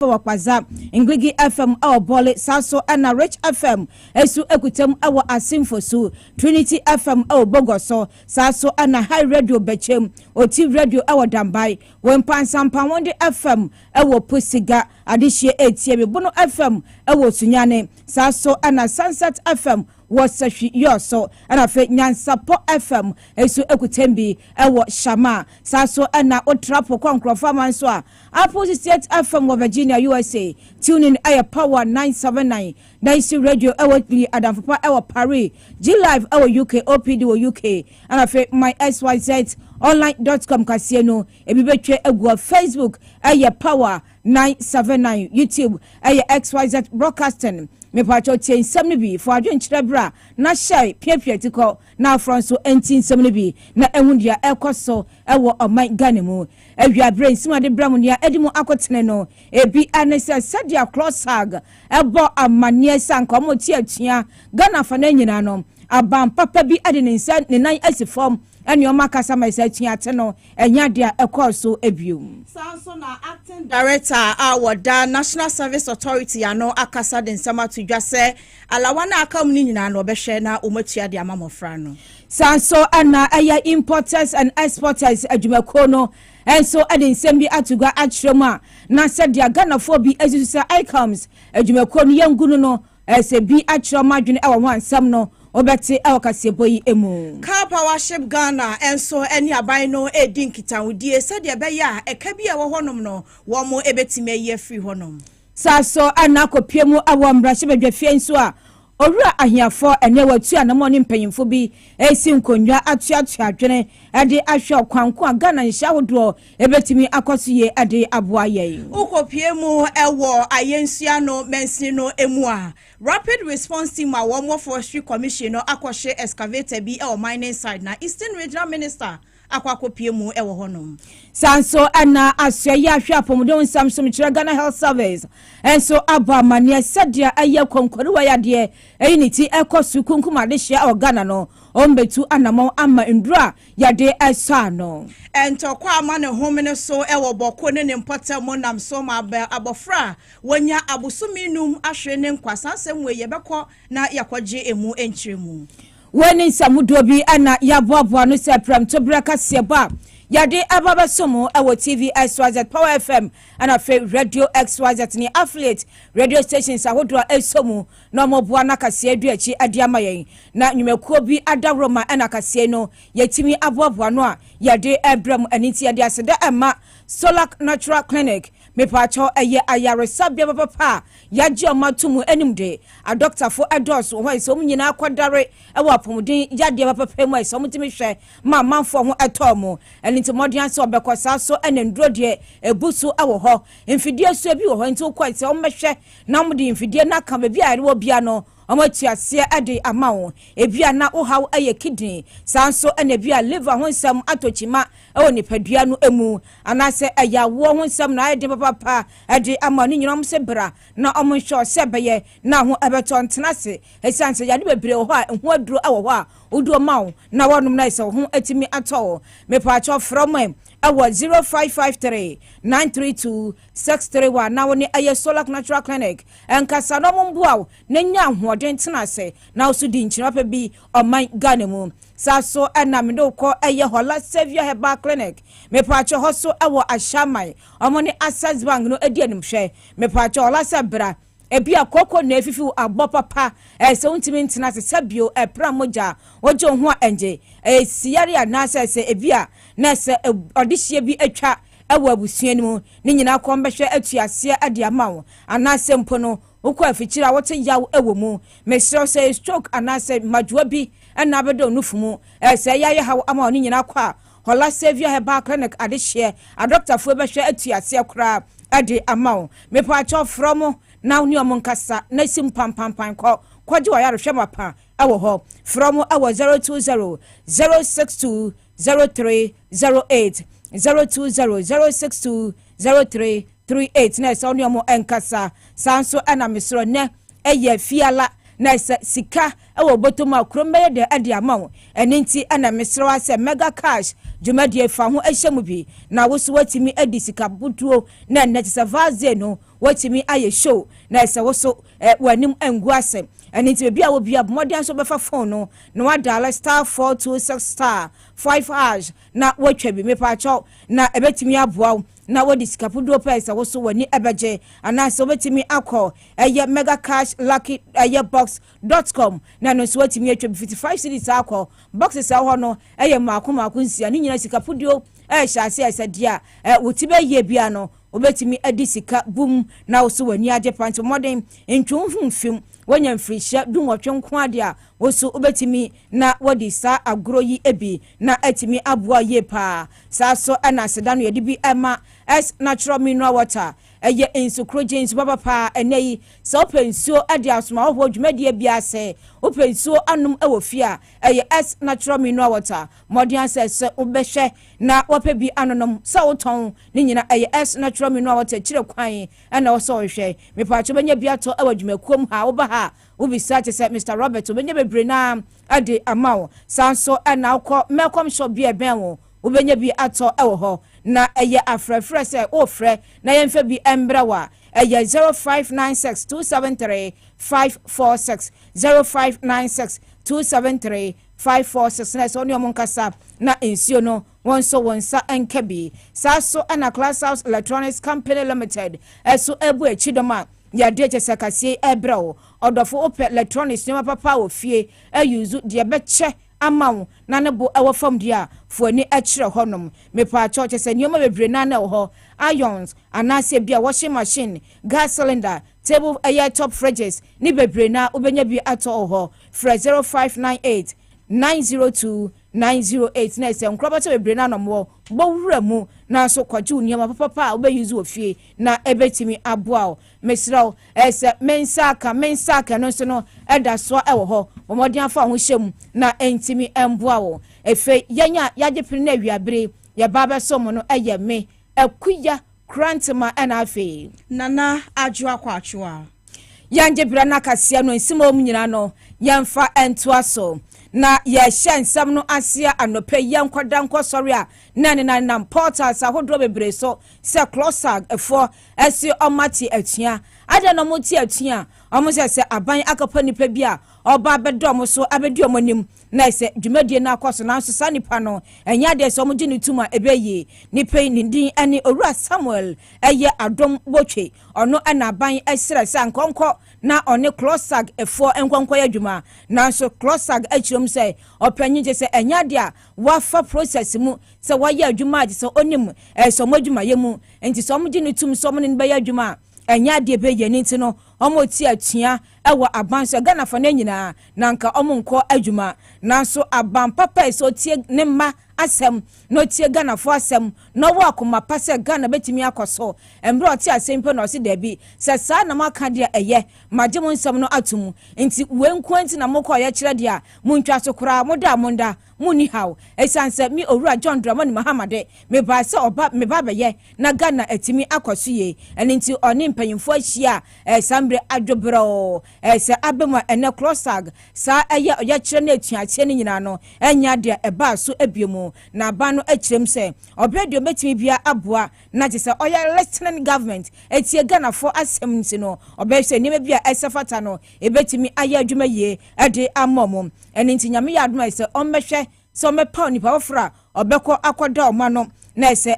Wakwaza Ngwigi FM awo Bole Saso ana Rich FM esu ekutem awo Asimfosu Trinity FM awo Bogoso Saso ana High Radio Bechem Oti Radio awo Dambai Wempansampa Wonde FM awo Pusiga Adishie Etie Bono FM awo Sunyane Saso ana Sunset FM Wasashi Yoso ana fe Nyansapo FM esu ekutembi awo Shama Saso ana Otrapo Konkrofa Manswa Apple State FM wa Virginia USA tune in air power 979 Nice Radio awotli Adamfapa awa Paris G Live awa UK OPD wa UK and afa my XYZ online.com kasieno ebibetwe egwa Facebook air power 979 YouTube air XYZ broadcasting me pacho tie nsɛm for adwenkyerɛ bra na hyɛ piapiatiko na afronso enti nsɛm bi na ehundia ekoso ewo ɔman Ghana mu awia brain simade bra mu nia edimu akotene no ebi anese sadia CLOGSAG ebo amane sanka mo tie atua Ghana fa na nyina no abam papa bi ade ne nsa ne nan asifom ene o makasa mai sa atua ate no enya dia ekoso ebium sanso na acting director awada National Service Authority ano akasa de nsama to dwase alawana akam ni nyina no behwe na omatua de amamofra no sanso ana aya importers and exporters adwumako no enso ade nsem bi atugwa akyerema na sadia Ghana fo bi azisusa icons adwumako no yangunu no ese bi akyerema adwene ewo wansam no obeti ewo Kasiebo yi emu car powership Ghana enso eni aban no edin kitawudie sadia be ya eka bi ewo honom no wo mo ebetime ye free honom saso ana kopiemu awambrahye bedwafie nso a owura ahiafo ene watu anamo ne mpanyimfo bi esi nkonwa atuatu adwene ade ahwe kwanko a Ghana nhya hodo ebetimi akosoye ade aboa ye ukopiemu ewo ayensua no mensi no emu a rapid response team a wo forestry commission no akɔhye excavator bi ewo mining side na Eastern Regional Minister akwakopiemu ewo honom sanso ana asya ahwe apomodon samsom kire Ghana Health Service enso aba mane sadia aye konkori wa yade eyiniti ekosu kunkuma de hye o Ghana no ombetu anamo ama ndura yade esa no entokwa ama ne homene so ewo boko ne mpota mo nam so ma abofra wonya abosuminum ahwe ne nkwasansem we yebekɔ na yakɔgye emu enkyiremu wani samudo bi ana yaboaboa no se pram to bra Kasiebo yade ababa somo ewo TV XYZ Power FM ana fe Radio XYZ ni affiliate radio stations ahodo esomu na moboa na Kasie duachi ade amayen na nwumekuo bi adavroma ana Kasie no yetimi aboaboa no a yade ebram aniti yade aseda ema Solak Natural Clinic me pacho eye ayaresa bia papa yaji omatumu enimde a doctor for adults ho iso nyina akwadare ewo apomudin yade papa mu iso mutimi hwe ma manfo ho etomo eniti modian so obekosa so enendro de ebusu ewo ho mfidie so bi wo ho nti ukwa ise omehwe na mudi mfidie na ka ba bia rewo bia no omatuase ade amawo ebia na uhaw eye kidney sanso ene bia liver ho nsam atochima ewo nipadua no emu anase eyawo ho nsam na ade papa ade amani nyinam se bra na omonhwe se beye na ho ebeto ntenase esanse yade bebre ho a ho aduro ewo ho a udo mawo na wonum na ise ho etimi ato me pacho from ewo 0553 932 631 na woni eye Solak Natural Clinic enkasa no mbuawo na nya hoden tenase na osu di nchirapa bi oman Ghana mu saso ana mdo ko eye Hola Savior Herbal Clinic me pacho hoso ewo Ashamai omoni Access Bank no edi animhwe me pacho Hola Sabra ebi akoko na efifi abo papa se untimi ntenase sabio epra moja ojo ho enje siare anase se ebi a na se odihye bi atwa ewo abusuani mu ni nyina kombehwe atuase ade amawo anase mpo no ukọ afikyira wote yaw ewo mu mesro se stroke anase madwa bi na bedo nufumu se yaye hawo amawo ni nyina kwa Hola Savior Herbal Clinic adehye a doctor fu behwe atuase kra ade amawo me pa cho from na oni omonkasa na sim pampampan kwaji wa yarehwe mapa ewo ho from ewo 020 062 0308 020 062 0338 na so oni omo enkasa sanso ana misro ne eye fiala na sika ewo bottom akrombe de ade amawo eninti ana mesrewa se mega cash dwumadie fa ho ahyemu bi na woso watimi adi sika butuo na netisa vaze no watimi aye show na se woso wanim angu asem eninti bia wo bia modern so befa phone no na wadala star 426 star 5 hash na watwa bi mepa cho na ebetimi aboa na wodi sika pudo pesa woso wani ebeje anase obetimi akọ mega cash lucky box.com na no so watimi atwa 55 cedis akọ boxes aho no maako nsia ni nyina sika pudo hyase asadia wotibe ye bia no obetimi adi sika bum na woso wani age pant modern ntwumfum wanya mfrisha dunwotwe nko ade a woso obetimi na wodi sa agro yi ebi na atimi aboa ye pa sa so ana sedano ye dibi ema as natural mineral water insukroje insu baba pa eneyi sa opensuo ade asoma ho dwumadie bia se opensuo anum ewofia as natural mineral water modern says obehwe na wope bi anonom sa woton ni nyina as natural mineral water kire kwan na wo so hwe mepa cho benya bia to awadwumakuom ha wo ba ha ubisa che se Mr. Robert obenya bebre na ade amawo sanso na akọ mekom shop bia benwo ubenya bi ato ewo ho na afrefre se ofre na yemfa bi embrawa 0596273546 0596273546 na so onyo monkasa na ensio no wonso wonsa enkabi saso na Class House Electronics Company Limited eso ebu echidoma ya deche sakasie ebrao odofo ope electronics nyama papa ofie ayuzu de beche amawo na ne bo ewo fam dia fuani akire honom mepa church se nyoma bebre na na ho ions anase bia washing machine gas cylinder table air top fridges ni bebre na obenya bi ato ho fra 0598 902 908 na se nkrobata bebre na no mo bowura mu na so kwaju nyama papa obeyuzu ofie na ebetimi aboa mesraw ese mensaka no so no eda so ewo ho omodin afa ho hyem na entimi emboa wo efe yanya yagepiri na wiabere ya baba som no me akuya krantma na afe nana adwo akwachoa yanje bra na kasia no nsimo mu nyina no yamfa entoaso na ye shansam no asia anope yankwada nkosori a na portals ahodo bebre so se CLOGSAG efo esi omati atua ada no moti atua omo se aban akapa nipa bia oba bedom so abedi omonim na se dwumadie na akoso na so sanipa no enya de so omje ni tuma ebeye nipa ni din ani owura Samuel adom botwe ono na aban esere se ankonko na one CLOGSAG efo enkonko adwuma na so CLOGSAG achirom se opanyin je se enya de a wafa process mu se waya adwuma je se onim so modwuma yemu enti so omje ni tum so omne be ya adwuma enya de be ye nti no omoti atua ewo abanso Ghana fa na nyina na nka omonko adwuma nanso aban papa so tie ne ma asem no tie Ghana fo asem no wo akoma pase Ghana betimi akoso embre oti asempe no se dabi se sa na maka de magye mo nsem no atum nti wenko nti na mokọ ya kire de a muntwa so kura monda muni haw esanse mi owura John Dramani Mahamade me ba se oba me ba beye na Ghana atimi akoso ye eni nti oni mpanyimfo ahia sambre adwobro se abema ene CLOGSAG sa ya kire na atuache ni nyina no enya de eba so abiemu na ba no akirem se obradio betimi bia aboa na je se oya listening government etie Ghana for asem nti no obese ni bia esefata no ebetimi aya adwuma ye ade amomom eni nti nyame ya adwuma se ommehwe so mepa ni pa ofra obekọ akoda omano na se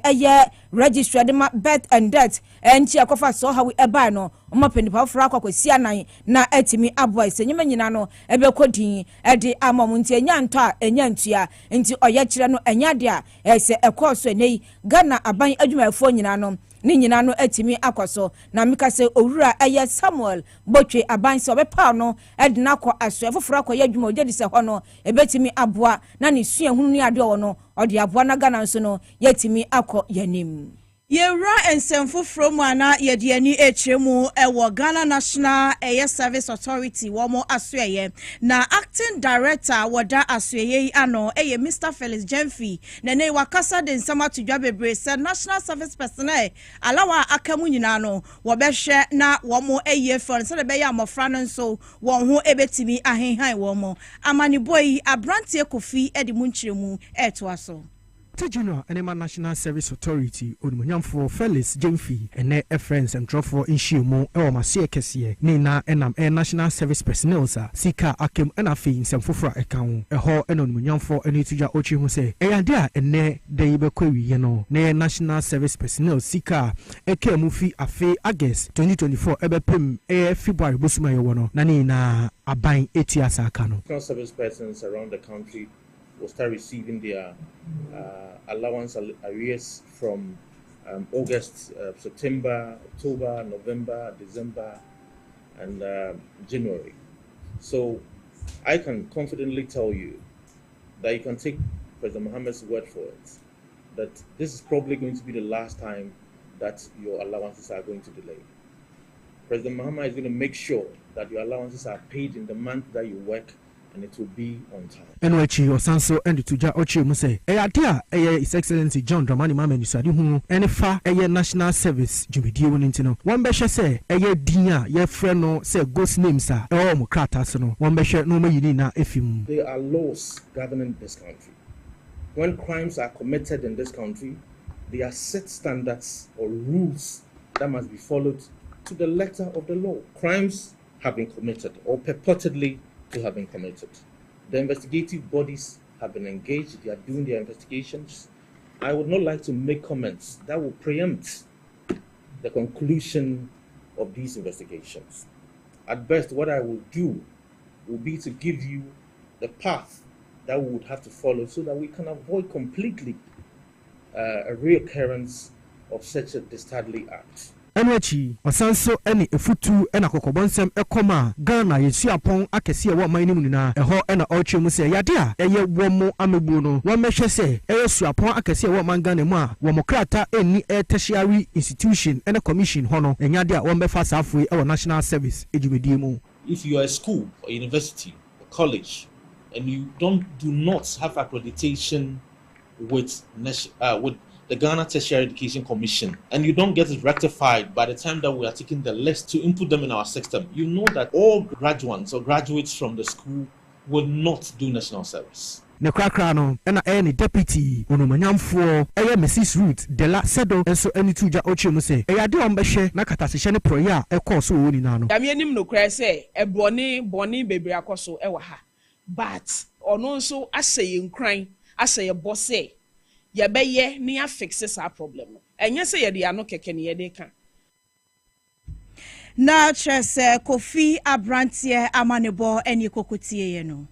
registered ma birth and death enchi akofa so hawi eba no omapeni pa ofra akwakwasi anan na atimi aboa se nyima nyina no ebekọdin ede amom nti enya nto a enya ntua nti oye kire no enya de a se ekoso enei Ghana aban adwumafo nyina no ni nyina no atimi akoso na mika se owura Samuel botwe abanse obepa no edina kọ aso efoforo akoye adwuma ojedi se ho no ebetimi aboa na ne sua hunu ni ade wo no ode aboa na Ghana nso no yatimi akọ yanim Yewra ensemfo from ana yediani echemu ewo Ghana National Air Service Authority womo asweye na acting director wada asweye ano Mr. Felix Jemfi nene wakasa de nsama tudwa bebre se national service personnel alawa akamu nyina no wobehwe na womo fon se be ya mofra no nso won ho ebetimi ahenhan womo amani boy abrantie kofi edi munchiremu eto aso General Enema National Service Authority Onimonyamfo Felix Jemfi ene friends and drop for inshimu e ma se kese ni na enam National Service Personnel sa sika akem ena fe nsemfofra ekan ho ena onimonyamfo ene tuja ochi hu se e ade a ene de yebekwawiye no na National Service Personnel sika ekemu fi afe August 2024 ebepem February bosuma yewo no na ni na aban etiasa aka no. National service persons around the country will start receiving their allowance arrears from August, September, October, November, December, and January. So I can confidently tell you that you can take President Mohammed's word for it, that this is probably going to be the last time that your allowances are going to delay. President Mohammed is going to make sure that your allowances are paid in the month that you work, and it will be on time. Enwechi osanso endi tuja ochi mu say ade a His Excellency John Dramani Mahama Nusadi hu enfa National Service jumedie woni ntino won behwe say din a ye frɛ no say ghost names a mo krata so no won behwe no mayini na efim. There are laws governing this country. When crimes are committed in this country, there are set standards or rules that must be followed to the letter of the law. Crimes have been committed or purportedly to have been committed. The investigative bodies have been engaged, they are doing their investigations. I would not like to make comments that will preempt the conclusion of these investigations. At best, what I will do will be to give you the path that we would have to follow so that we can avoid completely a reoccurrence of such a dastardly act. Enwechi osanso ene efutu ena kokobonsem ekoma Ghana yesuapon akese e wo man ni munina eho ena otwemu se yade a eye womo amegbu no wo mehwe se eyesuapon akese e wo man Ghana mu a wo mokrata eni tertiary institution ena commission hono enyade a wo mbefa safoi e wo national service ejumedie mu. If you are a school or university or college and you do not have accreditation with the Ghana Tertiary Education Commission, and you don't get it rectified by the time that we are taking the list to input them in our system, you know that all graduates or graduates from the school will not do national service. Nekrakra no ena any deputy onumanyamfo Mrs. Ruth Dela Sedo enso eni tuja ochi mu se eyade ombehwe na katasehye ne proya ekoso woni na no yamienim no kra se boni bebre akoso ewa ha, but ono nso aseye nkran aseye bose yebeye ni afix our problem enye se yede ano keke ne yede ka na chese Kofi abrantie amanebo eni kokotie ye no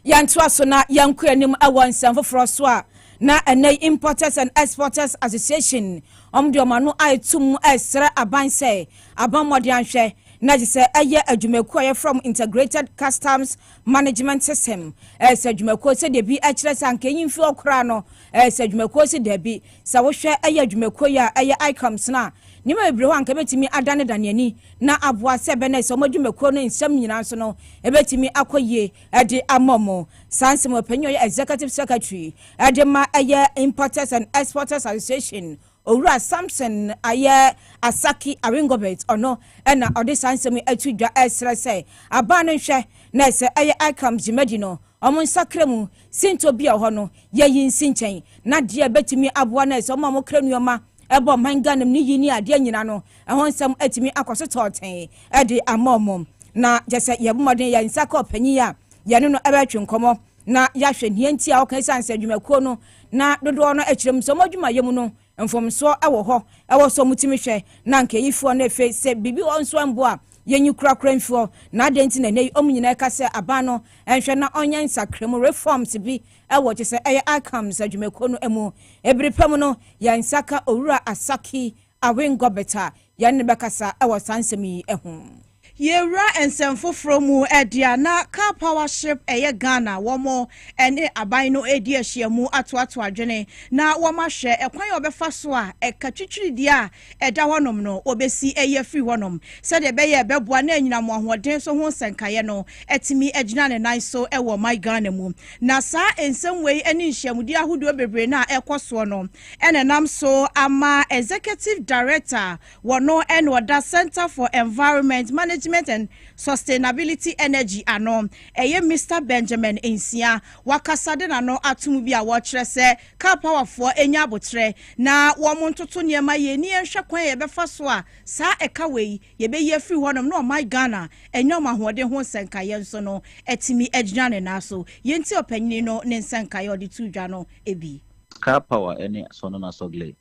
yanto aso na yanko anim awon sanfoforo so a na enay Importers and Exporters Association omde omano aitum esre aban se abamode anhwe na jise eye adwumaku aye from Integrated Customs Management System ese adwumaku se de bi akire sankanyin fi okra no ese adwumaku se de bi sa wo hwe eye adwumaku ya eye icons na nima ebire ho anka betimi adane danani na aboa se be na se omadwumaku no nsam nyina so no ebetimi akoye ede amomo sansem opanyo executive secretary ede ma eye Importers and Exporters Association Owura Samson aye Asaki Aringobet ono ena ode sansem atudwa esre se abane hwe na se aye icons jimadi no omo nsakremu sinto bia ho no yeyin sinchen na de betimi aboa na se omo kranuoma ebo manganam ni yini ade nyina no ehon sam atimi akoso toten ede amomom na jese yebumode ya nsaka opanyi a yene no ebetwe nkomo na yahwe nienti a okan sanse adwumakuo no na dodo no akirem so modwuma yemu no mfomso ewo ho ewo so mutimi hwe na nkeyifo na efe se bibi onso ambo a yenyu krakra mfo na adenti na nei omunyina kase abano enhwe na onye nsakrem reforms bi ewo tse eye outcomes adwumakuo no emu ebripam no ya nsaka Owura Asaki Awengobeta ya ne bekasa ewo sansemi ehun Yewra ensɛmfo from mu na car power ship Ghana womo ene aban no edi ahyiamu atoato adwene na woma hwɛ ekwan obefa so a ekatwitwiri dia eda honom no obesi free honom said ebeye beboa na anyina mo ahoden so ho senkaye no etimi agina ne nan so ewo my Ghana mu na saa ensɛm wei ene nhyiamudi ahodo bebre na ekoso no ene nam so ama executive director wono ene oda Center for Environment Management and Sustainability Energy ano Mr. Benjamin Insia wakasade na no atumu bi a wɔkyerɛ sɛ car power for enya abotre na wɔn ntoto nneɛma yɛ ni nhwɛ kwan yɛ bɛfa so a saa ɛka wei yɛ bɛyɛ afiri hɔnom na ɔman Ghana enya ɔmahoɔden ho nsɛnkaeɛ nso no ɛtimi agyina ne na so yɛnti ɔpanyin no ne nsɛnkaeɛ ɔde tu dwa no ebi car power any sonona sogle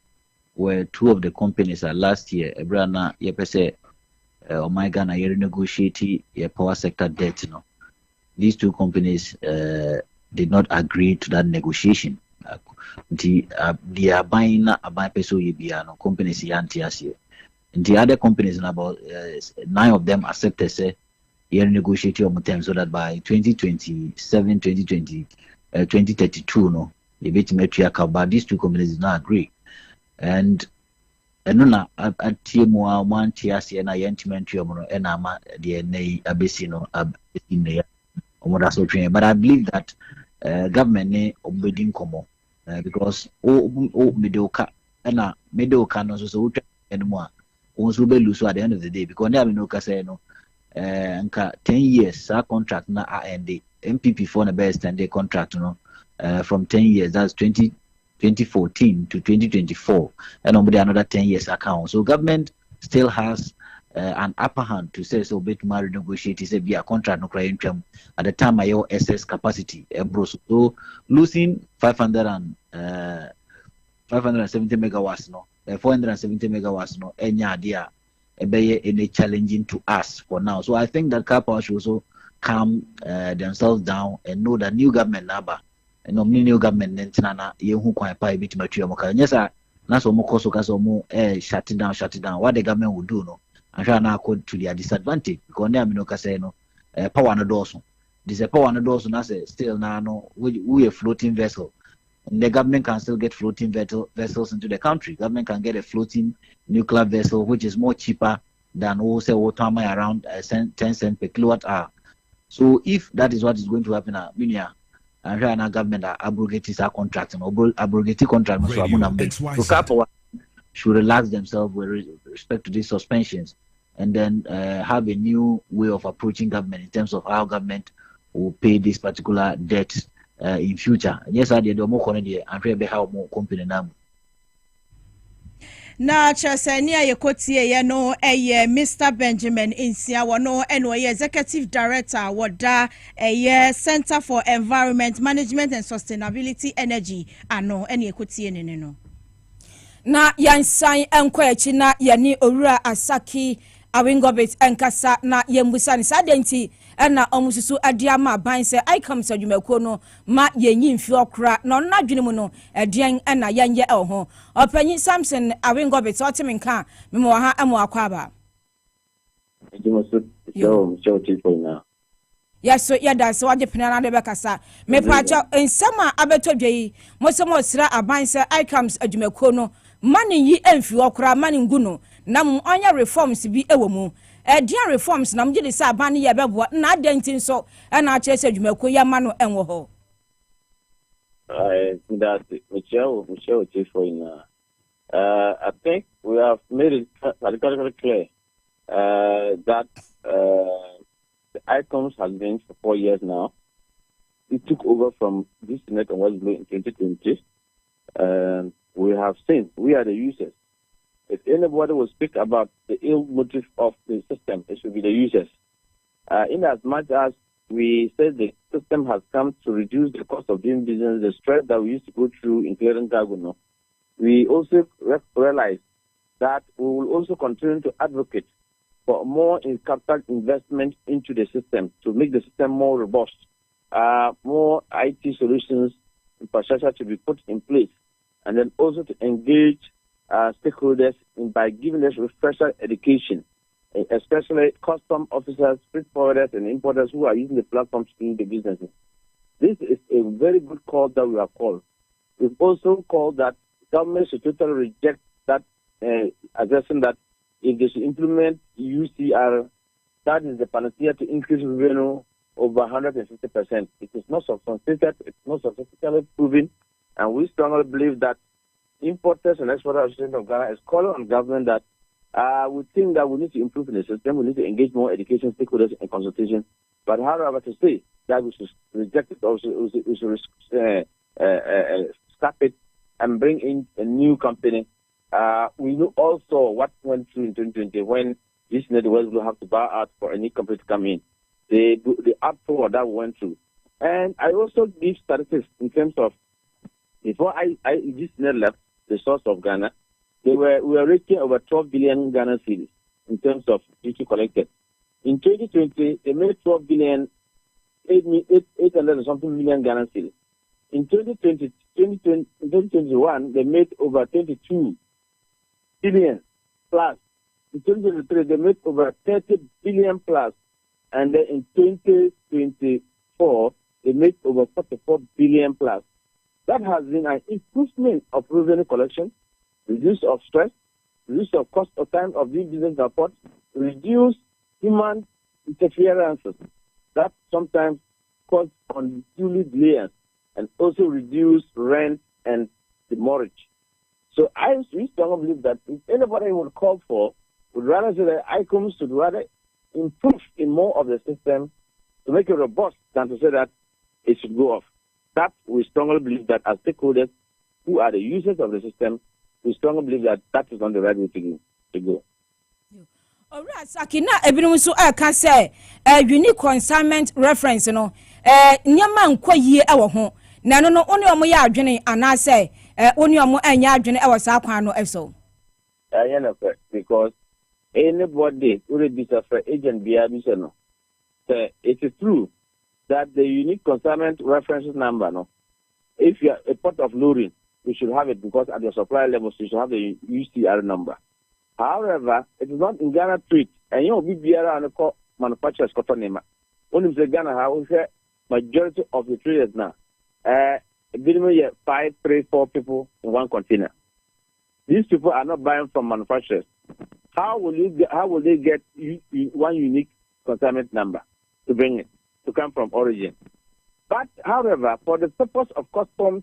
were two of the companies last year ebrana yɛpɛ my Ghana you renegotiate your power sector debt. These two companies did not agree to that negotiation. They are buying a buy peso no companies yantias. The other companies about 9 of them accepted say you negotiate your terms so that by 2027, 2032 no the bit but these two companies did not agree. And na atiemu one tias na yentimentry omo na ma de nei abesi no abesi ne omo so twen but I believe that government ne obedin komo because midoka na midoka no so twen eno a won so be lose at the end of the day because na midoka say no nka 10 years our contract na end MPP for the best and the contract no from 10 years that's 2014 to 2024 and nobody another 10 years account. So government still has an upper hand to say so bit married negotiate is a contract no crying at the time I SS capacity so losing 570 megawatts no 470 megawatts no any idea any challenging to us for now. So I think that car power should also calm themselves down and know that new government number and new government nentina yehu kwan pa bit material moka nyesa na so mo koso ka so mo shut it down what the government will do no and na accord to their disadvantage because na no ka say no power no doso this power no doso na say still na no we a floating vessel and the government can still get floating vessels into the country. Government can get a floating nuclear vessel which is more cheaper than say water around 10 cents per kilowatt hour. So if that is what is going to happen and our government abrogates our contract and abrogate contract so power should relax themselves with respect to these suspensions and then have a new way of approaching government in terms of how government will pay this particular debt in future. Yes, I did more and how more company now. Na chasania yekotie ye no Mr. Benjamin Insia wono eno executive director woda Center for Environment Management and Sustainability Energy ano ene yekotie ne no na yansan enko echi na yani owura Asaki awingobit enkasa na yembusa ni sadenti na omususu adiama ban se icom sadwumako no ma yenyi mfi okra na onna dwene mu no edian na yanye ho opanyi Samson awingobit otiminka memo ha amu akwaba show people now. Yes, so yada so wade penana de bekasa me pacha ensama abetodwe mosomo sira aban se icom adwumako no mani yi emfi okra mani nguno na onya reforms bi ewo mu dia reforms na mgye sa ban ye beboa na adentin so na a kire se dwumako ya ma no enwo ho that Michelle Tifoina I think we have made it categorically clear that the ICOMS has been for 4 years now. It took over from this net and was in 2020. We have seen we are the users. If anybody will speak about the ill motive of the system, it should be the users. In as much as we said the system has come to reduce the cost of doing business, the stress that we used to go through in clearing cargo, we also realize that we will also continue to advocate for more in capital investment into the system to make the system more robust, more IT solutions, infrastructure to be put in place, and then also to engage stakeholders by giving us refresher education especially custom officers, freight forwarders, and importers who are using the platform to do the businesses. This is a very good call that we have called. We've also called that government should totally reject that assertion that if they should implement UCR, that is the panacea to increase revenue over 150%. It is not substantiated, it's not scientifically proven, and we strongly believe that Importers and Exporters Association of Ghana is calling on government that we think that we need to improve in the system, we need to engage more education stakeholders and consultation. But however, to say that we should reject it, or we should scrap it and bring in a new company. We know also what went through in 2020 when this network will have to buy out for any company to come in. The uproar that went through. And I also give statistics in terms of before this net left the source of Ghana, we were rating over 12 billion Ghana cedis in terms of duty collected. In 2020, they made 12 billion, 800 and something million Ghana cedis. In 2021, they made over 22 billion plus. In 2023, they made over 30 billion plus. And then in 2024, they made over 44 billion plus. That has been an improvement of revenue collection, reduce of stress, reduce of cost of time of doing business report, reduce human interferences that sometimes cause unduly delays, and also reduce rent and demurrage. So we strongly believe that if anybody would call for, would rather say that ICOMs should rather improve in more of the system to make it robust than to say that it should go off. That we strongly believe that as stakeholders who are the users of the system, we strongly believe that that is not the right way to go. Alright, Sakina, everyone so can say unique consignment reference, no, Nyaman kwa ye ewo ho. Na no only omo ya adwene anase only omo anya adwene ewo sa kwan no eso. Because anybody who register for agent BRB no, it is true that the unique consignment reference number, no, if you are a port of luring, you should have it because at your supply level, you should have the UCR number. However, it is not in Ghana treat, and you will be BRB and call manufacturers name. When you say Ghana, I will say majority of the traders now, minimum 5, 3, 4 people in one container. These people are not buying from manufacturers. How will they get one unique consignment number to bring it, to come from origin? But, however, for the purpose of customs,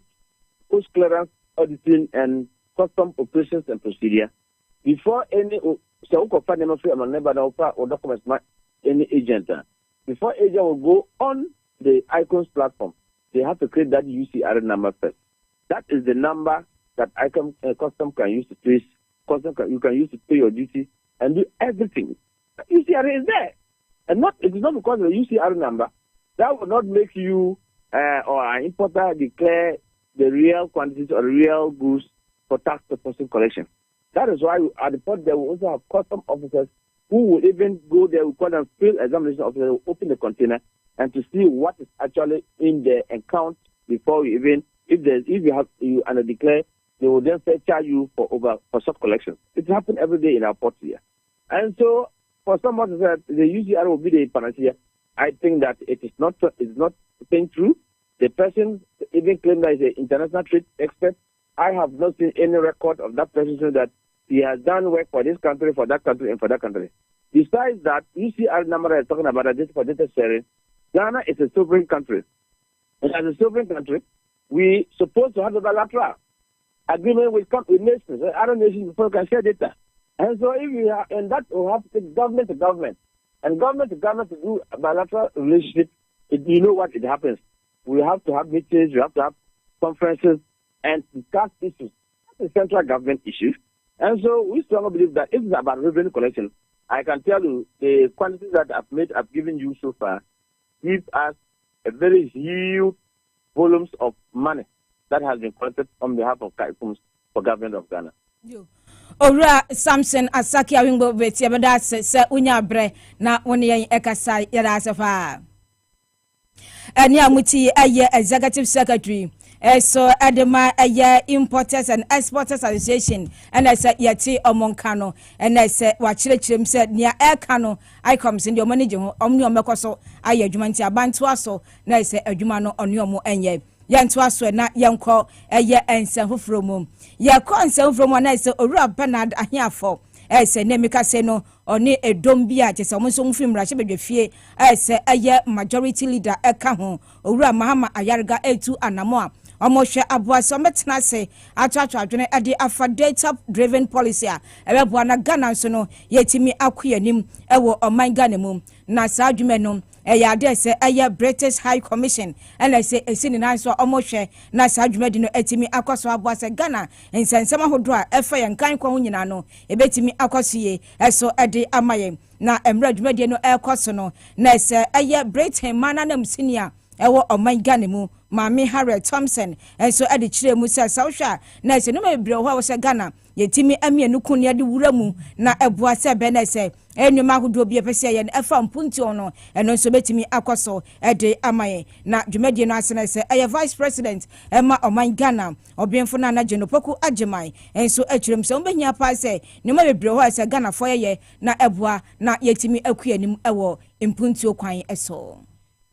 post clearance, auditing, and custom operations and procedure, before any any agent, before agent will go on the ICONS platform, they have to create that UCR number first. That is the number that custom can use to trace. You can use to pay your duty and do everything. UCR is there. And it is not because of the UCR number that will not make you or an importer declare the real quantities or real goods for tax purposes collection. That is why at the port there will also have custom officers who will even go there, we call them field examination officers, will open the container and to see what is actually in the account before you even, if you declare, they will then charge you for sub collection. It happens every day in our port here. And so for someone to say that the UCR will be the panacea, I think that it's not saying true. The person even claimed that he's an international trade expert. I have not seen any record of that person saying that he has done work for this country, for that country, and for that country. Besides that, UCR number is talking about this for data sharing. Ghana is a sovereign country. And as a sovereign country, we supposed to have a bilateral agreement with nations, other nations before we can share data. And so if we are, and that will have to take government to government. And government to government to do a bilateral relationship, you know what it happens. We have to have meetings, we have to have conferences, and discuss issues. That's a central government issue. And so we strongly believe that if it's about revenue collection, I can tell you the quantities that I've given you so far give us a very huge volumes of money that has been collected on behalf of CAICOMS for government of Ghana. Ora Samson Asaki awingbo beti abada se unya bre na woni yen ekasa yara asefa. Eni amuti aye executive secretary so adema importers and exporters association and I said yeti omonkano and I said wachirechirem said near air cano I comes in your manager omni omekoso aye adwumanti abantu aso na I said adwuma no onyomo enye yanto aso na yanko ensen foforo mum yakọ ensen foforo mum na I said Owura Bernard ahiafo se nemika se no oni edom bia che se omonso mfim ra che bedwefie se majority leader eka ho Owura Mahama Ayarga etu anamo a omoshe aboaso metena se atwatwa adwene ade afa data driven policy a ebeboa na Ghana so no yetimi akoyanim ewo oman Ghana mum na sa adwume no ade se British High Commission and say esini na so omoshe na sa adwuma di no etimi akoso aboase Ghana ensensema hodo a efa yankan kwa hunyina no ebetimi akosiye eso ede amaye na emra adwuma di no ekoso no na se Britain mananam senior ewo oman Ghana mu Mami Harriet Thompson so ade chire mu se sawhwa na se no mebre ho a Ghana yetimi amienu kun ya de wuramu na eboa se be na se enwuma hodo bi epese ye na efa mpunti ono eno so betimi akoso ede amaye na dwumadi no asene se vice president ema oman Ghana obienfo na na genopoku agemai enso achirem se ombehia pa se ne ma bebre ho se Ghana fo ye na eboa na yetimi akuanim ewo mpunti okwan eso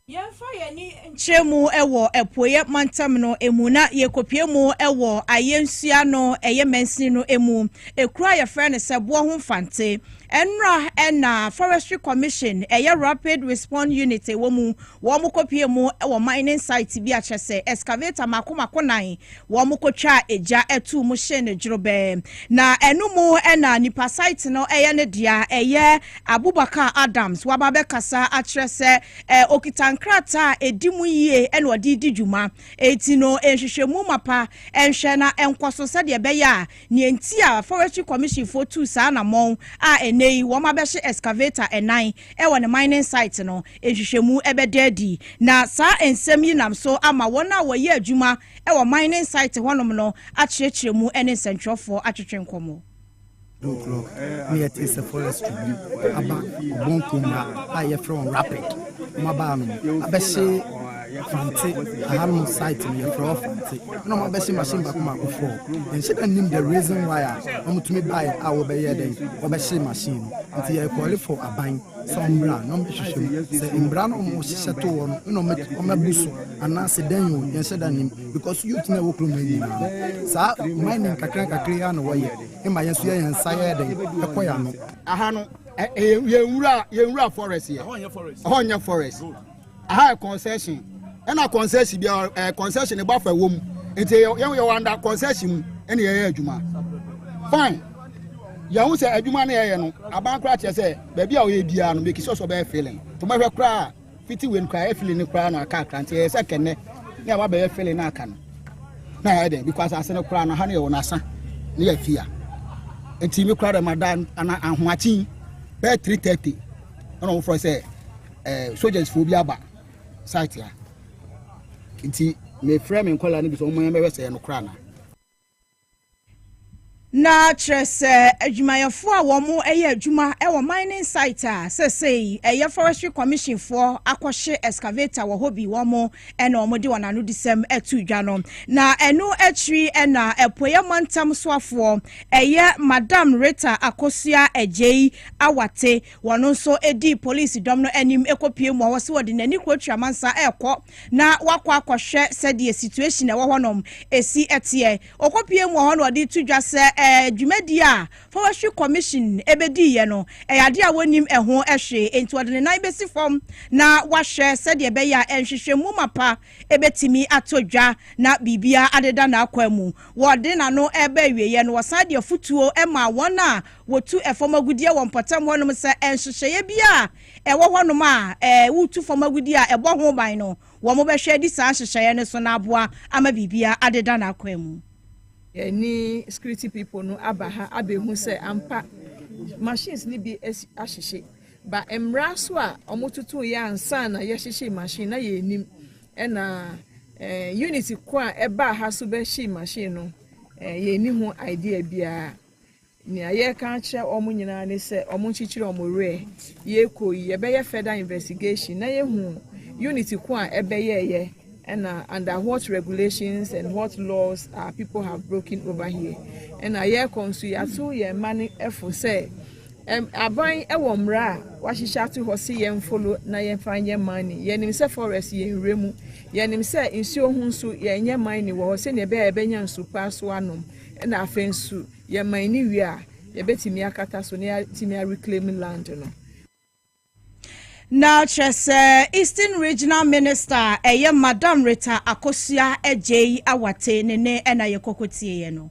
Yemfa yani nchemu ewo epoye mantam no emu na yekopie mu ewo ayensua no mensi no emu ekura ye frɛ ne sɛ bo ho mfante enra na forestry commission rapid response unit wo mu kopie mu ewo mining site bi a kyese excavator makoma nan wo mu kotwa eja etu mu hye ne dwrobe na enu mu na nipa site no ne dia Abubakar Adams waba be kasa a kyerɛ sɛ okitan krata edimu yie ene odi djuma eti no enhwehwemu mapa enhwe na enkoso sɛ de be ya ne enti a forestry commission for two sa na mon a enei wo ma be hye excavator enan ewo ne mining site no enhwehwemu ebedadi na sa ensem yi nam so ama wona wo ye adwuma ewo mining site honom no akyerɛkyerɛmu ene nsɛntwɔfo atwetwenkomo near is a forestry about Bonkumba, I from Rapid, Mabano, Abeshe, Fanti, I have no sight in your floor fancy. No, my best machine back before. And she don't name the reason why I'm to me buy our day or Beshe machine until I call it for a buying some brand, no mission. Say in Brown almost set on, no, on my busu, and Nancy Daniel, and said him because you never come in. Sir, mining Kakranka Krian away. In my answer, and Saya, the Koyano. Ahano, Yura forest here. Honya forest. I have concession. And a concession be a concession about a woman. It's a young under concession any area Juma. Fine. You say a Jumani, a bankrupt, say, baby, I'll be on make it so bad feeling. Tomorrow cry, 50 when cry, feeling the crown or car can't say a second. Never be a feeling I can. Now, because I sent a crown, honey, or Nasa, near fear. And Timmy cried Madame and watching bed 3:30. No, for say, soldiers phobia back. Site here. Inti me frame and call and be so many say no crana. Na trese adwumayefo a wo mo adwuma e mining site a say forestry commission for akwhye excavator wo hobi wo mo na wo de wonano disem etu dwa no na enu atri na epoye mantam soafo Madam Rita Akosia Ejei Awate wono so edi police dom no anim ekopie mu wo se wo de nani kwatwa mansa ekọ na wakọ akwhye said the situation e wo honom esi etie okopie mu ho no de tu dwa se Jumedia forestry commission ebedi ye no ade a wonim eho ehwe enti wode ne nan besi fom na wahwe said ye be ya enhwehwemu mapa ebetimi atodwa na bibia adeda na akwamu wode na no ebe wiye no wasade afutuo ema wona wotu efomagudie wonpotam honom se enhwehye bia ewo honom a wotu fomagudie a ebo ho ban no wo mo be hwe di sa hwehye ne so na aboa ama bibia adeda na akwamu. Any security people no abaha abehu say ampa machines ni bi ahihye ba emra so a omotutu ya ansa na yehihye machine na ye nim na unity kwa eba ha so be hye machine no ye ni ho idea bia ni aye kan kire omo nyina ne se omo chichire omo re ye ko ye be ye further investigation na ye hu unity kwa ebe ye and under what regulations and what laws people have broken over here. And a year comes to ya so ye money effort say aban ewo mra wahihya to ho se yen follow na yen fanye money yenim se forest yen remu yenim se nsuo hu nso yenye money wo se ne be ebenya nsu paso anom na afensu ye money wi a ye betimi akata so ne timi reclaim land no. Now, Eastern Regional Minister, Madam Rita Akosia Ejei Awate Nene Ena Yekokoti Yeno.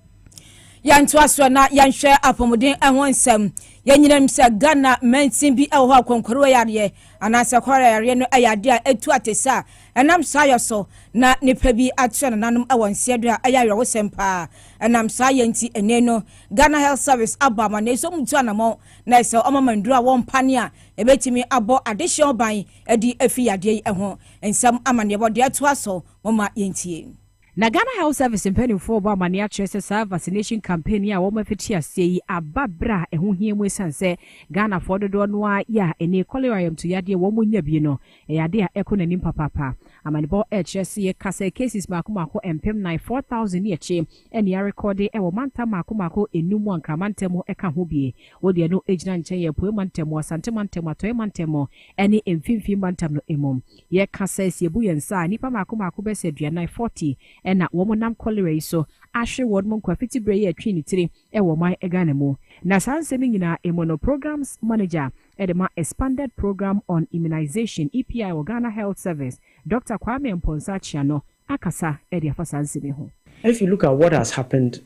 Yantwaso na yanhwe apomuden ehonsam yanyinam se Ghana mensin bi eho akonkoro yare anase kwara yare no ayade a etu atesa enam sayoso na nipa bi atwe nanum ewonse do a ayare wo sempa enam sayanti ene no Ghana Health Service abama na eso mutu anamo na eso omamanduru a won pane a ebetimi abo additional ban edi efi yade eho ensam amane bode atoaso mama yentie. Na Ghana Health Service mpanimfo ba mania kyerɛ sɛ vaccination campaign ya wɔn afiti ase yi ababra ɛho hia mu esanse Ghana fo dodo no a ya ene cholera yam to yade wɔn nya bi no yade a ɛkɔ nanim papa amanebo kyerɛ sɛ kasa cases mako empem 94,000 yɛkye ɛne ya record ɛwɔ manta mako enum anka mantemo ɛka ho bie wode no egyina nkyɛn yɛ poe mantemo asante mantemo atoe mantemo ɛne emfimfim mantam no emom yɛ kasa siebu yɛnsa nipa mako bɛsɛ aduana 40 ena womonam cholera iso ahwe wodmon kwafiti breye atwi tiri ewo man egana mu na sansemi nyina immuno programs manager edema expanded program on immunization EPI of Ghana Health Service Dr. Kwame Mponsa no akasa edi afasansemi ho. If you look at what has happened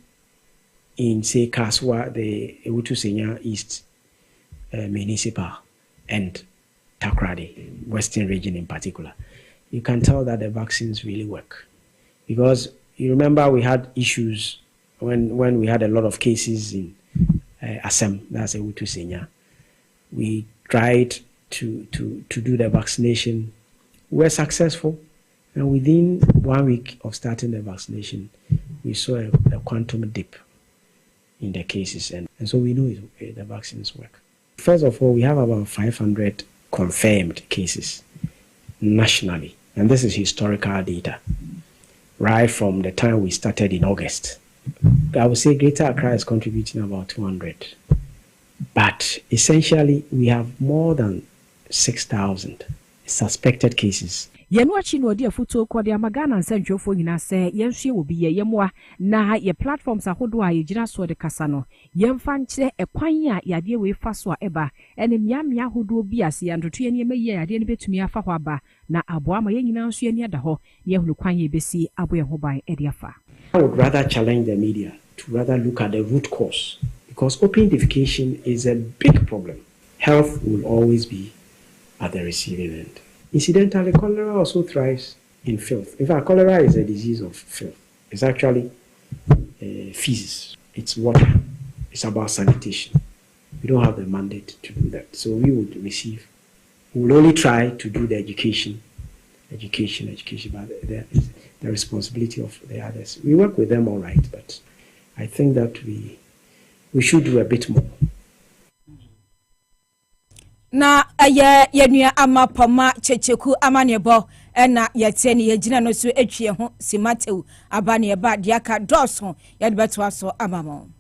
in say Kaswa, the Ewutu East municipal and Takrady Western region in particular, you can tell that the vaccines really work. Because you remember we had issues when we had a lot of cases in Assam, that's Ewutu Senya. We tried to do the vaccination. We were successful. And within 1 week of starting the vaccination, we saw a quantum dip in the cases. And so we know the vaccines work. First of all, we have about 500 confirmed cases nationally. And this is historical data. Right from the time we started in August. I would say Greater Accra is contributing about 200. But essentially, we have more than 6,000 suspected cases. Yenwachi no dia futo kwa dia magana nsantwofo nyina se yenhwe obi ye yemwa na ye platforms ahodo a yegina so de kasa no yemfa nkyere ekwan a yade we fa so a eba ene miamia ahodo bi ase yandoto ye ne meyi yade ne betumi afa ho aba na aboa ma yenyina nso ye ne da ho ye hunu kwan ye besi abo ye ho ban e de afa. I would rather challenge the media to rather look at the root cause, because open defecation is a big problem. Health will always be at the receiving end. Incidentally, cholera also thrives in filth. In fact, cholera is a disease of filth. It's actually feces. It's water. It's about sanitation. We don't have the mandate to do that. So we will only try to do the education, but the responsibility of the others. We work with them all right, but I think that we should do a bit more. Na yenua amapoma checheku amanebo ena yeteni yegina no so etwie ho simateu abane eba diaka doso yede beto aso amamo.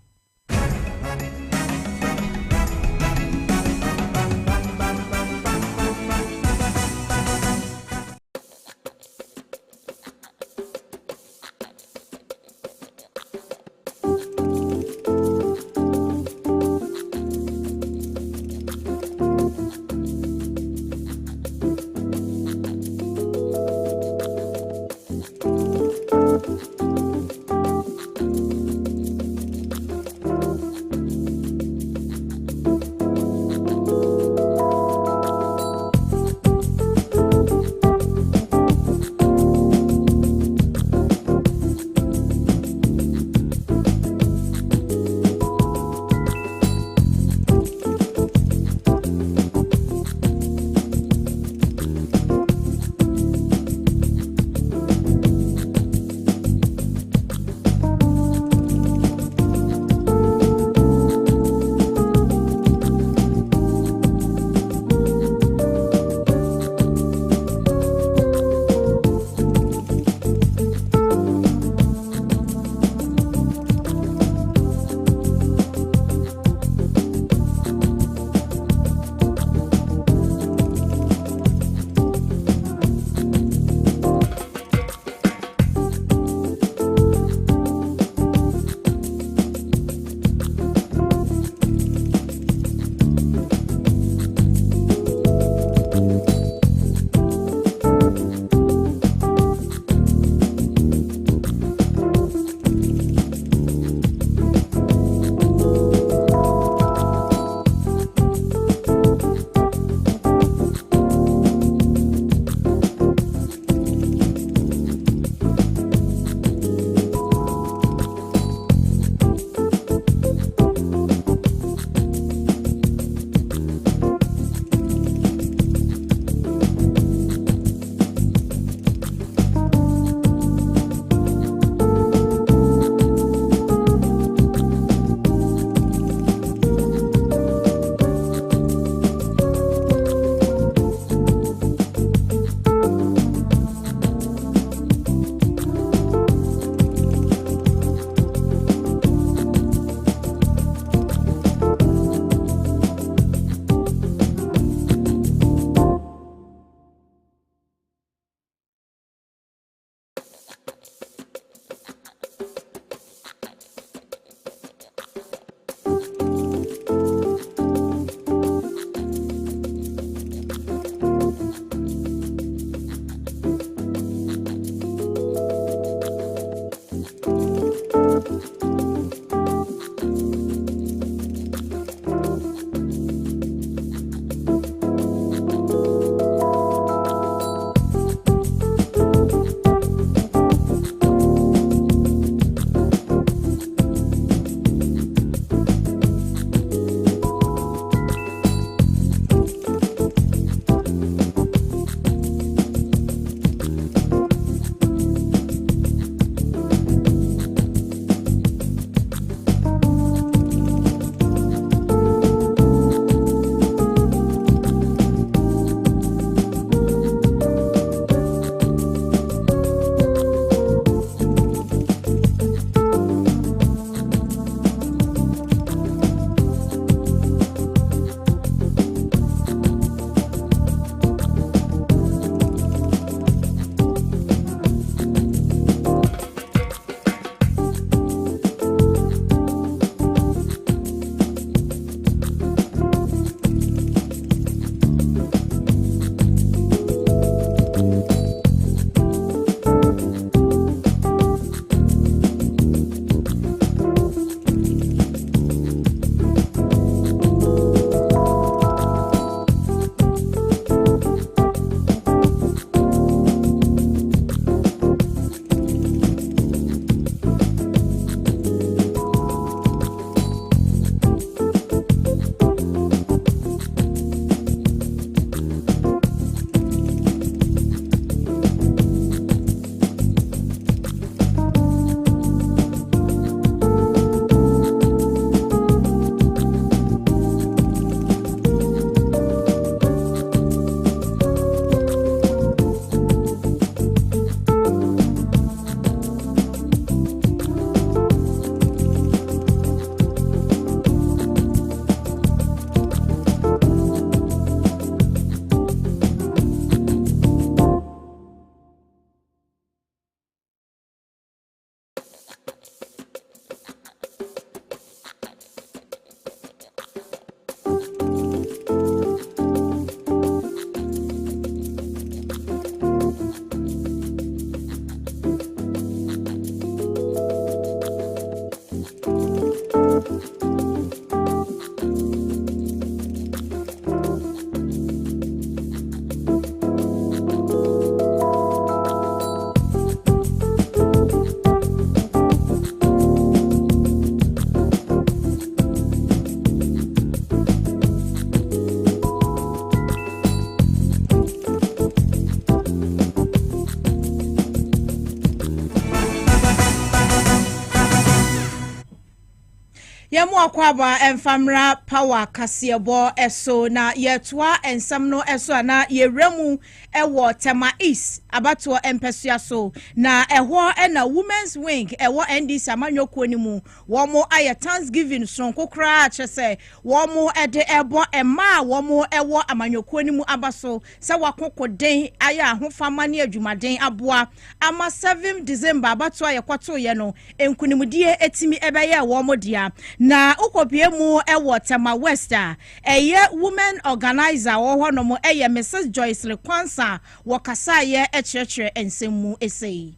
akwaba emfamra power Kasiebo eso na yetwa ensam no eso na yeremu ewo tema east abato empesua so na eho na women's wing ewo NDC amanyoko ni mu womo aye Thanksgiving sonko kra chese womo ede ebo ema womo ewo amanyoko ni mu abaso se wakokoden aye ahofama ne adwumaden aboa ama 7 December abato aye kwato ye no enkunimdie etimi ebeye womo dia na ukopie mu ewo tema westa eye women organizer wo hono mu eye Mrs Joyce Lekwansa wo kasa ye echechere ensemu esei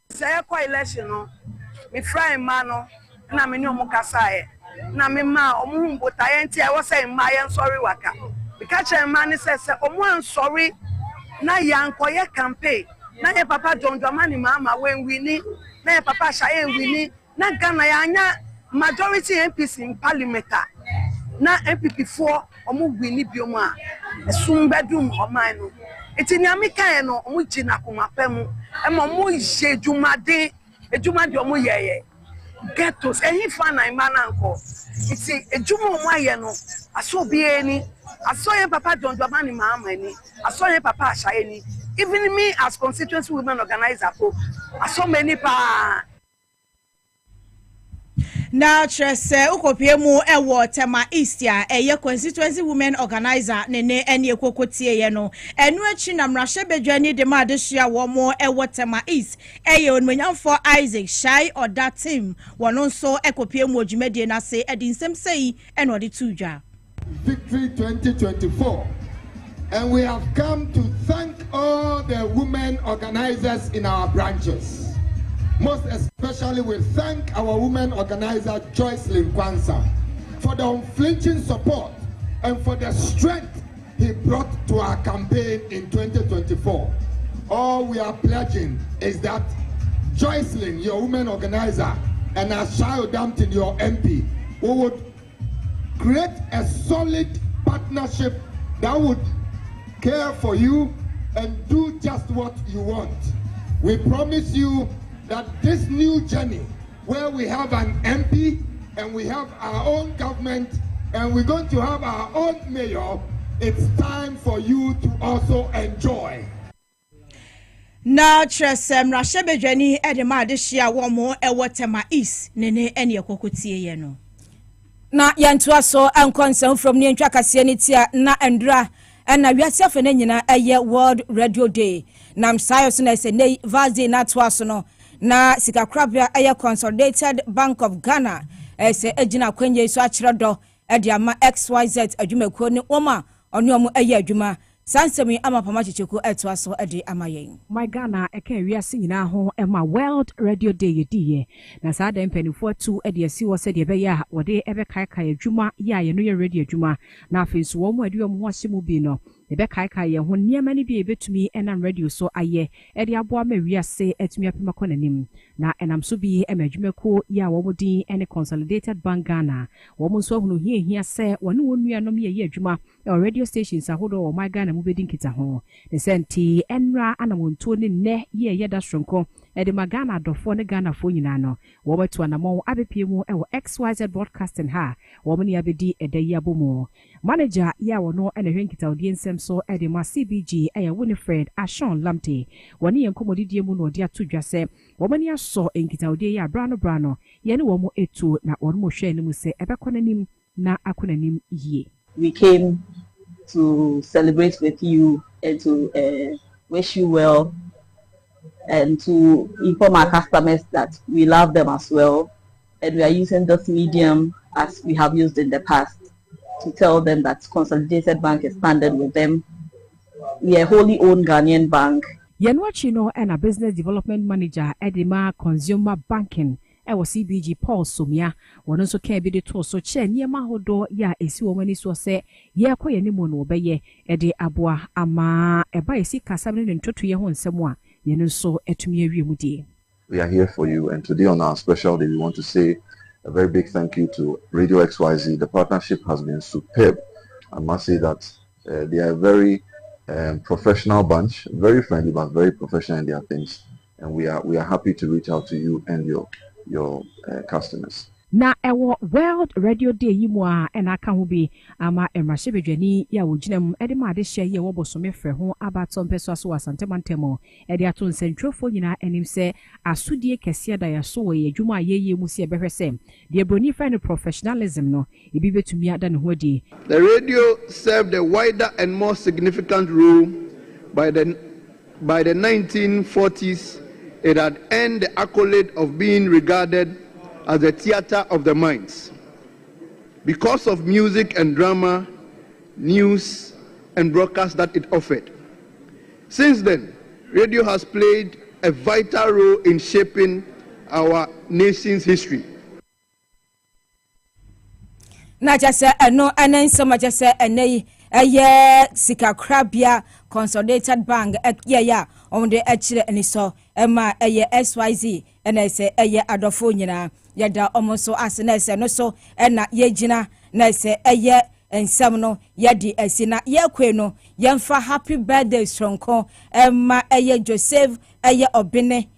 say ko election no me fry ma no na me ni omo kasa ye na me ma omo humbota ye ntia wo say ma ye sorry waka me ka che ma ni say omo sorry na yankoye campaign na ye papa John Dramani mama when we ni na ye papa Shaye we ni na Ghana ya anya majority MPs in parliament na MPP 4 omo gwini biomu a esumbedum oman no etini amika no omo gina komapam e mo je ejumade omo yeye ghettos ehi fa na imana nko iti ejuma omo aye no aso bieni aso ye papa John Dramani mama ni aso ye papa Ashaye ni even me as constituency women organizer aso many pa na trese ukopie mu ewo tema east ya eye constituency women organizer nene ene ekokotie ye no enu achi na mrahye bedwani de ma de hia wo mo ewo tema east eye onmanyamfo Isaac Shai oda team wono nso ekopie mu odwumedie na se edinsem sei ene ode tudwa Victory 2024, and we have come to thank all the women organizers in our branches. Most especially, we thank our women organizer Joyce Lekwansa for the unflinching support and for the strength he brought to our campaign in 2024. All we are pledging is that Joycelyn, your women organizer, and Ashayo Dampton, your MP, we would create a solid partnership that would care for you and do just what you want. We promise you that this new journey, where we have an MP and we have our own government and we're going to have our own mayor, it's time for you to also enjoy. Na tresem rahye bedwani edema de hia wo mo ewotema east nene ene ekokotie ye no na yantoa so ankonsem from ne ntwa kase ne tia na endra na wiase afa na nyina eye World Radio Day na msayo so na se nei vaze na toa so no na sikakrabia eye Consolidated Bank of Ghana se agina kwenye so akyeredo de ama XYZ adwumako ne oma ono omo eye adwuma sansemi ama pama chicheku etoa so de amayen my Ghana eka wiase nyina ho ema World Radio Day yediye na saa da mpanifo tu de asi wo se de be ya wode ebe kaikai adwuma ya ye no ye radio adwuma na afenso wo mu adwuma ho ahye mu bi no ebe kaikai ye ho niema ne bi ebetumi enam radio so aye de aboa ma wiase etumi apema konanim na enam so bi emadwumako ya wo mudin ene Consolidated Bank Ghana wo mu so hunu hia se wone wonua no me ye adwuma radio stations ahodo wo my Ghana mu bedin kita ho ne senti enra anamonto ne ne ye yeda shronko de magana dofo ne Ghana fo nyina no wo beto anamo abepie mu e wo XYZ broadcasting ha wo mu ne abedi edayi abomo manager ya wo no ene hwenkita odiensem so de ma CBG Winifred Ashon Lamte woni yenkomodidie mu no de atodwa se wo mani aso enkita odie ya brano ye ne wo mo etu na wo mo hwe ne mu se ebekonanim na akonanim yie. We came to celebrate with you and to wish you well and to inform our customers that we love them as well, and we are using this medium as we have used in the past to tell them that Consolidated Bank is standing with them. We are a wholly owned Ghanaian bank. Yenwachino and a business development manager Edema Consumer Banking ewo CBG Paul Somia wono so kan bi de to so che niema hodo ya esi wo mani so se ye koye ni mo no obeye de aboa ama eba esi kasam ne ntoto ye ho nsem a ye no so etumi awie mu die. We are here for you, and today on our special day we want to say a very big thank you to Radio XYZ. The partnership has been superb. I must say that they are a very professional bunch, very friendly but very professional in their things, and we are happy to reach out to you and your customers. na ewo World Radio Day yi mu a na aka ho bi ama emrahye ya woginam ede ma ade hye ye wo bosome frɛ ho abato mpeso aso wasantemantem ede ato nsentwofo nyina anim sɛ asodie kɛse da ya so wɔ adwuma ye mu se ebehwɛ sɛ de broni fa no professionalism no ebi betumi ada ne ho adi. The radio served a wider and more significant role by the 1940s. It had earned the accolade of being regarded as the theater of the minds. Because of music and drama, news and broadcast that it offered. Since then, radio has played a vital role in shaping our nation's history. Na just no anen so just enei sika krabia consolidated bank ya on the actually any so ema SYZ and I say adofo nyina yada omoso asena se no so na yegina na se ensam no yadi asina yekwe no yemfa happy birthday stronko ema Joseph obine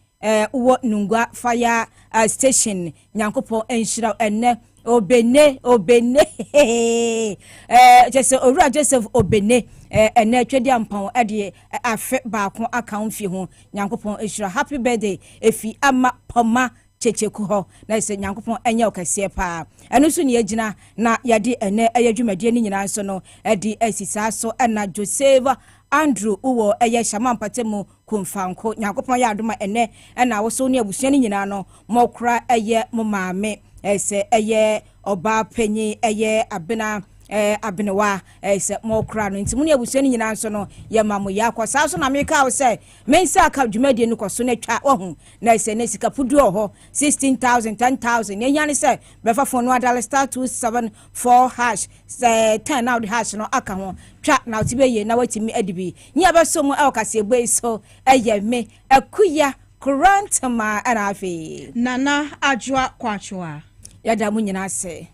wo nungwa fire station nyankopon enhira enne obene Joseph obene ene twedi ampan ade afe baako account fi ho nyankopon ehira happy birthday efi ama poma checheku ho na se nyankopon enye okase pa eno so ne yagina na yade ene ayadwumade ni nyina so no ade asisa so na Joseph Andrew uwo shaman patemu kumfanko nyankopon ya adoma ene na wo so ne abusua ni nyina no mokra mo maame ese oba penyi abena abenewa se mokra no ntimu ne abusua ni nyina so no ye mamu ya kwasa so na meka wo se mensa aka dwumade ni kwaso na twa ohu na ese ne sika pudu ho 16,000 10,000 ne nyane se befa phone no dial *274# se 10 out hash no aka ho twa na otibe ye na watimi adibi nya beso mu Kasiebo so me akuya kurantama ana afi nana ajwa kwachwa yada mu nyina se